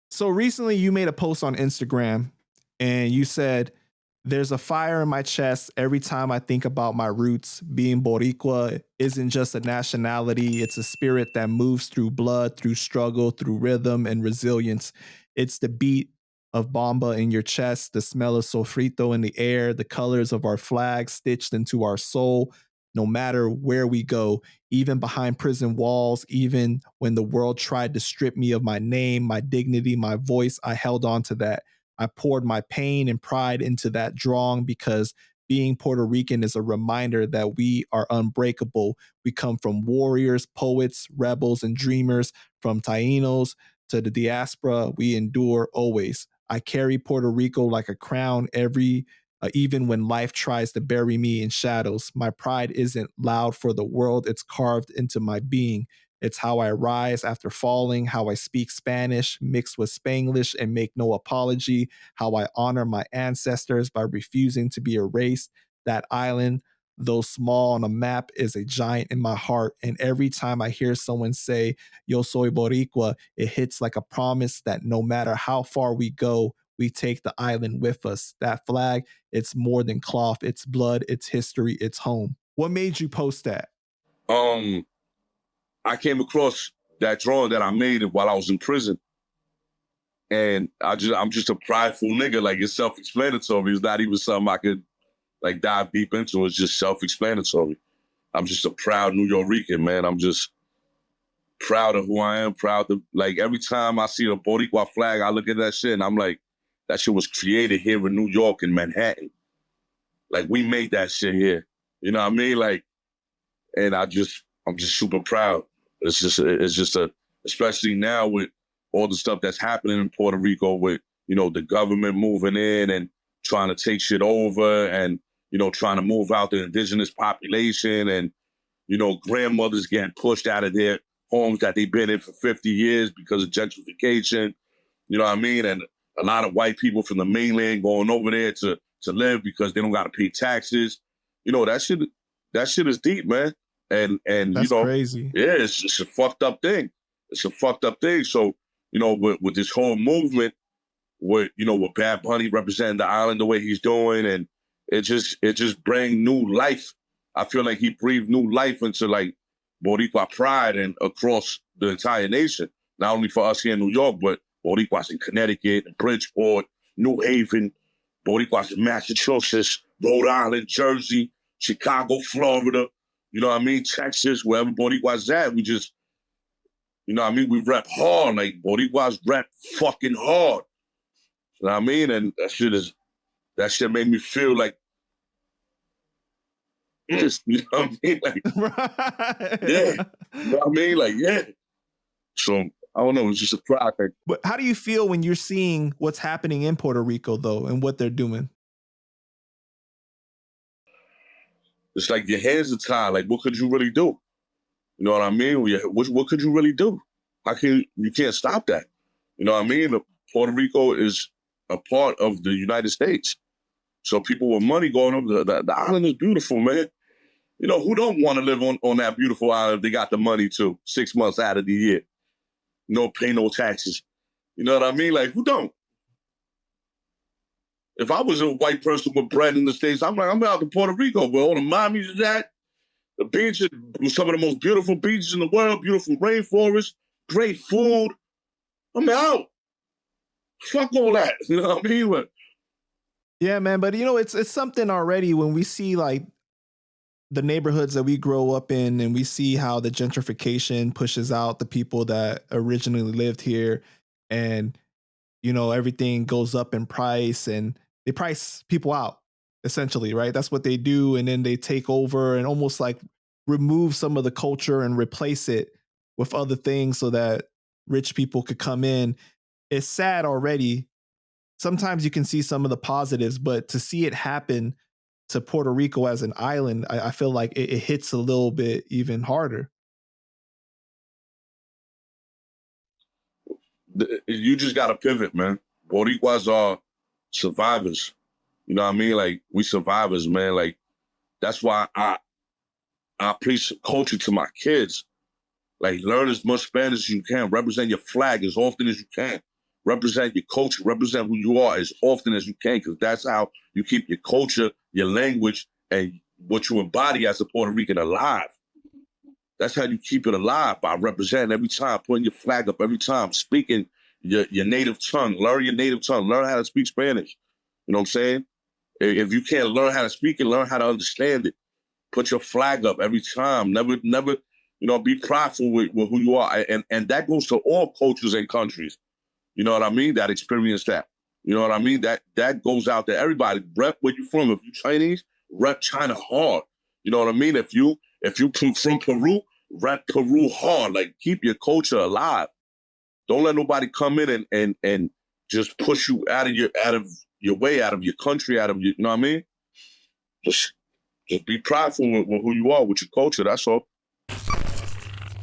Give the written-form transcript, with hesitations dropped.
So recently you made a post on Instagram and you said, there's a fire in my chest every time I think about my roots. Being Boricua isn't just a nationality, it's a spirit that moves through blood, through struggle, through rhythm and resilience. It's the beat of bomba in your chest, the smell of sofrito in the air, the colors of our flag stitched into our soul. No matter where we go, even behind prison walls, even when the world tried to strip me of my name, my dignity, my voice, I held on to that. I poured my pain and pride into that drawing because being Puerto Rican is a reminder that we are unbreakable. We come from warriors, poets, rebels, and dreamers, from Tainos to the diaspora. We endure always. I carry Puerto Rico like a crown even when life tries to bury me in shadows. My pride isn't loud for the world, it's carved into my being. It's how I rise after falling, how I speak Spanish mixed with Spanglish and make no apology, how I honor my ancestors by refusing to be erased. That island, though small on a map, is a giant in my heart. And every time I hear someone say, Yo soy Boricua, it hits like a promise that no matter how far we go, we take the island with us. That flag, it's more than cloth, it's blood, it's history, it's home. What made you post that? I came across that drawing that I made while I was in prison. And I'm just a prideful nigga. Like, it's self-explanatory. It's not even something I could like dive deep into. It's just self-explanatory. I'm just a proud New Yorican, man. I'm just proud of who I am, proud of, like, every time I see the Boricua flag, I look at that shit and I'm like, that shit was created here in New York, in Manhattan. Like, we made that shit here. You know what I mean? Like, and I'm just super proud. It's just especially now with all the stuff that's happening in Puerto Rico with, you know, the government moving in and trying to take shit over and, you know, trying to move out the indigenous population and, you know, grandmothers getting pushed out of their homes that they've been in for 50 years because of gentrification. You know what I mean? And a lot of white people from the mainland going over there to live because they don't got to pay taxes. You know, that shit is deep, man. And That's you know, crazy. Yeah, it's a fucked up thing. It's a fucked up thing. So, you know, with this whole movement, with Bad Bunny representing the island the way he's doing, and it just bring new life. I feel like he breathed new life into like Boricua pride and across the entire nation. Not only for us here in New York, but Boricuas in Connecticut, Bridgeport, New Haven, Boricuas in Massachusetts, Rhode Island, Jersey, Chicago, Florida. You know what I mean? Texas, wherever Boricua's at, we just, you know what I mean? We rap hard, like Boricua's rap fucking hard. You know what I mean? And that shit made me feel like, yes, you know what I mean? Like, yeah, you know what I mean? Like, yeah. So, I don't know, it's just a project. But how do you feel when you're seeing what's happening in Puerto Rico, though, and what they're doing? It's like your hands are tied. Like, what could you really do? You know what I mean? What could you really do? You can't stop that. You know what I mean? Puerto Rico is a part of the United States. So people with money going over, the island is beautiful, man. You know, who don't want to live on that beautiful island if they got the money to 6 months out of the year? No pay, no taxes. You know what I mean? Like, who don't? If I was a white person with bread in the States, I'm out to Puerto Rico where all the mommies is at. The beaches, some of the most beautiful beaches in the world, beautiful rainforest, great food. I'm out. Fuck all that. You know what I mean? But, yeah, man. But, you know, it's something already when we see like the neighborhoods that we grow up in and we see how the gentrification pushes out the people that originally lived here, and, you know, everything goes up in price and they price people out essentially, right? That's what they do. And then they take over and almost like remove some of the culture and replace it with other things so that rich people could come in. It's sad already. Sometimes you can see some of the positives, but to see it happen to Puerto Rico as an island, I feel like it hits a little bit even harder. You just got to pivot, man. Boricuas are survivors. You know what I mean? Like, we survivors, man. Like, that's why I preach culture to my kids. Like, learn as much Spanish as you can. Represent your flag as often as you can. Represent your culture. Represent who you are as often as you can, because that's how you keep your culture, your language, and what you embody as a Puerto Rican alive. That's how you keep it alive, by representing every time, putting your flag up every time, speaking your native tongue. Learn your native tongue. Learn how to speak Spanish. You know what I'm saying? If you can't learn how to speak it, learn how to understand it. Put your flag up every time. Never, be prideful with who you are. And that goes to all cultures and countries. You know what I mean? That experience that. You know what I mean? That goes out to everybody. Rep where you from. If you Chinese, rep China hard. You know what I mean? If you from Peru, rep Peru hard. Like, keep your culture alive. Don't let nobody come in and just push you out of your way, out of your country, out of your, you know what I mean? Just be prideful with who you are, with your culture. That's all.